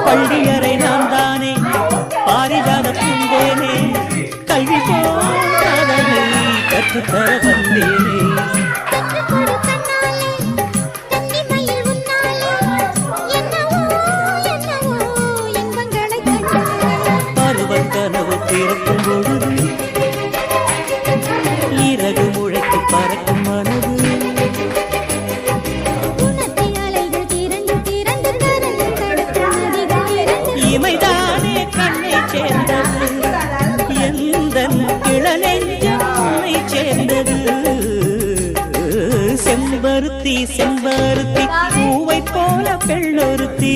பள்ளியறை நான் தானே பாரிஜாத பூந்தேனே கல்வி போதனை கற்றுத்தர வந்தேனே பருவக் கனவு பிறக்கும் பொழுது இறகு முளைத்து பறக்கும் மனது இமைதானே கண்ணை சேர்ந்தது எந்த இளநெஞ்சை சேர்ந்தது செம்பருத்தி செம்பருத்தி பூவை போல பெண்ணொருத்தி